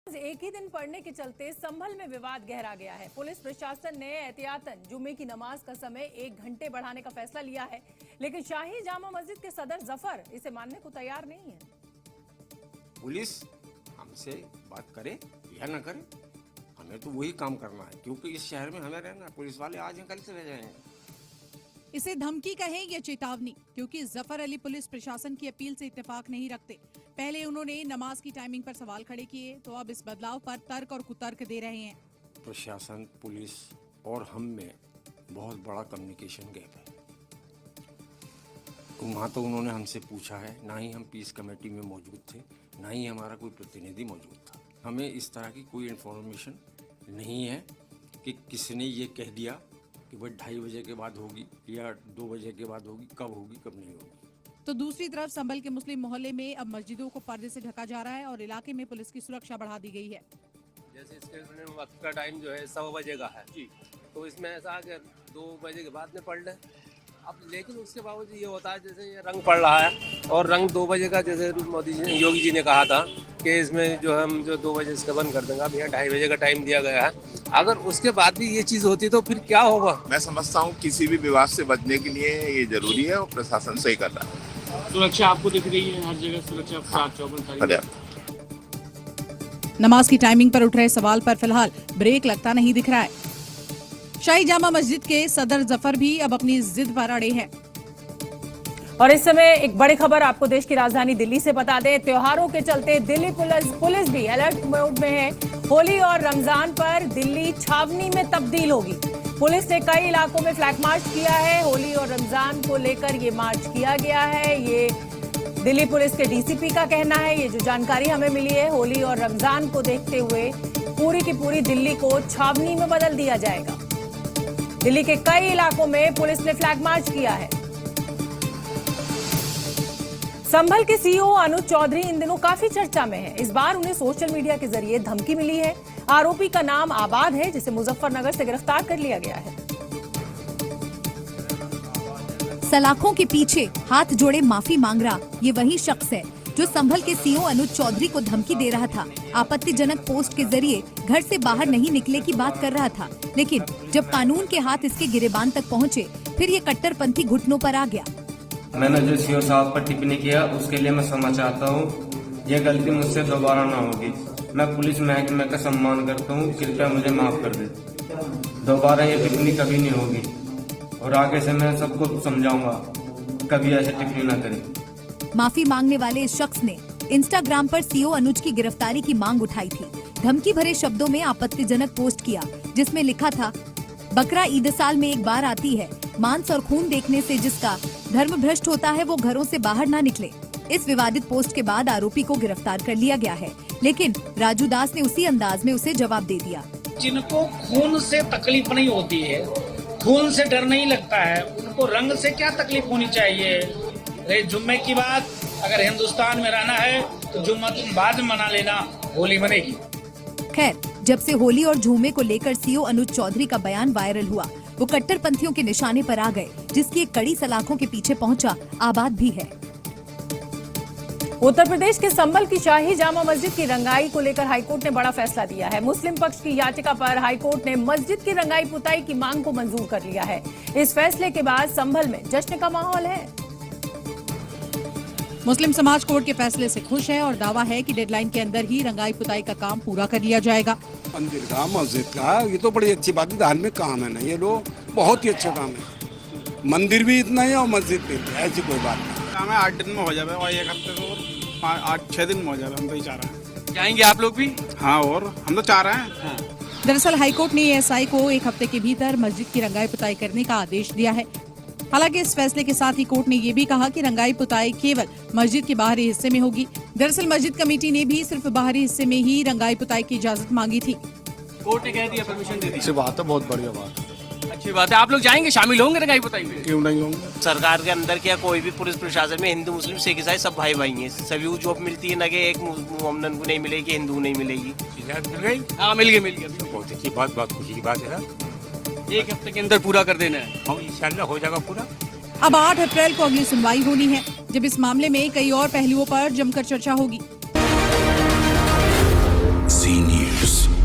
एक ही दिन पड़ने के चलते संभल में विवाद गहरा गया है। पुलिस प्रशासन ने एहतियातन जुम्मे की नमाज का समय 1 घंटे बढ़ाने का फैसला लिया है, लेकिन शाही जामा मस्जिद के सदर जफर इसे मानने को तैयार नहीं है। पुलिस हमसे बात करे या ना करे, हमें तो वही काम करना है, क्योंकि इस शहर में हमें रहना है। पुलिस वाले आज हैं कल चले जाएंगे। इसे धमकी कहें या चेतावनी, क्योंकि जफर अली पुलिस प्रशासन की अपील से इत्तेफाक नहीं रखते। पहले उन्होंने नमाज की टाइमिंग पर सवाल खड़े किए, तो अब इस बदलाव पर तर्क और कुतर्क दे रहे हैं। प्रशासन, पुलिस और हम में बहुत बड़ा कम्युनिकेशन गैप है। वहाँ तो उन्होंने हमसे पूछा है, ना ही हम पीस कमेटी में मौजूद थे, ना ही हमारा कोई प्रतिनिधि मौजूद था। हमें इस तरह की कोई इन्फॉर्मेशन नहीं है कि किसने ये कह दिया कि वह 2:30 बजे के बाद होगी या 2 बजे के बाद होगी, कब नहीं होगी। तो दूसरी तरफ संभल के मुस्लिम मोहल्ले में अब मस्जिदों को पर्दे से ढका जा रहा है और इलाके में पुलिस की सुरक्षा बढ़ा दी गई है। जैसे इसके वक्त का टाइम जो है 100 बजे का है जी, तो इसमें ऐसा कि 2 बजे के बाद में पढ़ लें। अब लेकिन उसके बावजूद ये होता है, जैसे ये रंग पड़ रहा है और रंग 2 बजे का, जैसे योगी जी ने कहा था कि इसमें जो हम 2 बजे इसका बंद कर देंगे। अब यहाँ 2:30 बजे का टाइम दिया गया है। अगर उसके बाद भी ये चीज़ होती तो फिर क्या होगा? मैं समझता हूँ किसी भी विवाद से बचने के लिए ये जरूरी है और प्रशासन सही कर रहा है। सुरक्षा आपको दिख रही है हर जगह, सुरक्षा 7-54 नमाज की टाइमिंग पर उठ रहे सवाल पर फिलहाल ब्रेक लगता नहीं दिख रहा है। शाही जामा मस्जिद के सदर जफर भी अब अपनी जिद पर अड़े हैं। और इस समय एक बड़ी खबर आपको देश की राजधानी दिल्ली से बता दें। त्योहारों के चलते दिल्ली पुलिस भी अलर्ट मोड में है। होली और रमजान पर दिल्ली छावनी में तब्दील होगी। पुलिस ने कई इलाकों में फ्लैग मार्च किया है। होली और रमजान को लेकर ये मार्च किया गया है, ये दिल्ली पुलिस के डीसीपी का कहना है। ये जो जानकारी हमें मिली है, होली और रमजान को देखते हुए पूरी की पूरी दिल्ली को छावनी में बदल दिया जाएगा। दिल्ली के कई इलाकों में पुलिस ने फ्लैग मार्च किया है। संभल के सीईओ अनुज चौधरी इन दिनों काफी चर्चा में है। इस बार उन्हें सोशल मीडिया के जरिए धमकी मिली है। आरोपी का नाम आबाद है, जिसे मुजफ्फरनगर से गिरफ्तार कर लिया गया है। सलाखों के पीछे हाथ जोड़े माफी मांग रहा ये वही शख्स है जो संभल के सीईओ अनुज चौधरी को धमकी दे रहा था। आपत्तिजनक पोस्ट के जरिए घर से बाहर नहीं निकले की बात कर रहा था, लेकिन जब कानून के हाथ इसके गिरेबान तक पहुँचे, फिर ये कट्टरपंथी घुटनों पर आ गया। मैंने जो सीईओ साहब पर टिप्पणी किया उसके लिए मैं क्षमा चाहता हूँ। यह गलती मुझसे दोबारा ना होगी। मैं पुलिस महकमे का सम्मान करता हूँ, कृपया मुझे माफ कर दे। दोबारा ये टिप्पणी कभी नहीं होगी और आगे से मैं सबको समझाऊंगा कभी ऐसे टिप्पणी ना करें। माफी मांगने वाले इस शख्स ने इंस्टाग्राम पर सीईओ अनुज की गिरफ्तारी की मांग उठाई थी। धमकी भरे शब्दों में आपत्तिजनक पोस्ट किया, जिसमें लिखा था, बकरा ईद साल में एक बार आती है, मांस और खून देखने से जिसका धर्म भ्रष्ट होता है वो घरों से बाहर ना निकले। इस विवादित पोस्ट के बाद आरोपी को गिरफ्तार कर लिया गया है, लेकिन राजू दास ने उसी अंदाज में उसे जवाब दे दिया। जिनको खून से तकलीफ नहीं होती है, खून से डर नहीं लगता है, उनको रंग से क्या तकलीफ होनी चाहिए? जुम्मे की बात, अगर हिंदुस्तान में रहना है तो जुम्मा तुम बाद में मना लेना, होली मनेगी। खैर, जब से होली और झूमे को लेकर सीईओ अनुज चौधरी का बयान वायरल हुआ, वो कट्टरपंथियों के निशाने पर आ गए, जिसकी एक कड़ी सलाखों के पीछे पहुंचा आबाद भी है। उत्तर प्रदेश के संभल की शाही जामा मस्जिद की रंगाई को लेकर हाईकोर्ट ने बड़ा फैसला दिया है। मुस्लिम पक्ष की याचिका पर हाईकोर्ट ने मस्जिद की रंगाई पुताई की मांग को मंजूर कर लिया है। इस फैसले के बाद संभल में जश्न का माहौल है। मुस्लिम समाज कोर्ट के फैसले से खुश है और दावा है कि डेडलाइन के अंदर ही रंगाई पुताई का काम पूरा कर लिया जाएगा। मंदिर का, मस्जिद का, ये तो बड़ी अच्छी बात है। धार्मिक काम है ना ये, लोग बहुत ही अच्छा काम है। मंदिर भी इतना ही और मस्जिद भी, ऐसी कोई बात नहीं। काम है 8 दिन में हो जाए और 1 हफ्ते तो 8-6 दिन में हो जाए। हम तो ही चाह रहे हैं। जाएंगे आप लोग भी? हाँ, और हम तो चाह रहे हैं। दरअसल हाईकोर्ट ने एएसआई को 1 हफ्ते के भीतर मस्जिद की रंगाई पुताई करने का आदेश दिया है। हालांकि इस फैसले के साथ ही कोर्ट ने ये भी कहा कि रंगाई पुताई केवल मस्जिद के बाहरी हिस्से में होगी। दरअसल मस्जिद कमेटी ने भी सिर्फ बाहरी हिस्से में ही रंगाई पुताई की इजाजत मांगी थी। कोर्ट ने कह दिया, परमिशन दे दी। अच्छी बात है, बहुत बढ़िया बात है। अच्छी बात है। आप लोग जाएंगे, शामिल होंगे रंगाई पुताई में? क्यों नहीं होंगे। सरकार के अंदर क्या कोई भी पुलिस प्रशासन में हिंदू मुस्लिम सिख ईसाई सब भाई भाई हैं। सभी को जॉब मिलती है, ना कि एक मोमडन को नहीं मिलेगी, हिंदू नहीं मिलेगी। मिल गई? हाँ, मिल गई। बहुत अच्छी बात, बहुत खुशी की बात है। 1 हफ्ते के अंदर पूरा कर देना है। हाँ, इंशाल्लाह हो जाएगा पूरा। अब 8 अप्रैल को अगली सुनवाई होनी है, जब इस मामले में कई और पहलुओं पर जमकर चर्चा होगी। जी न्यूज।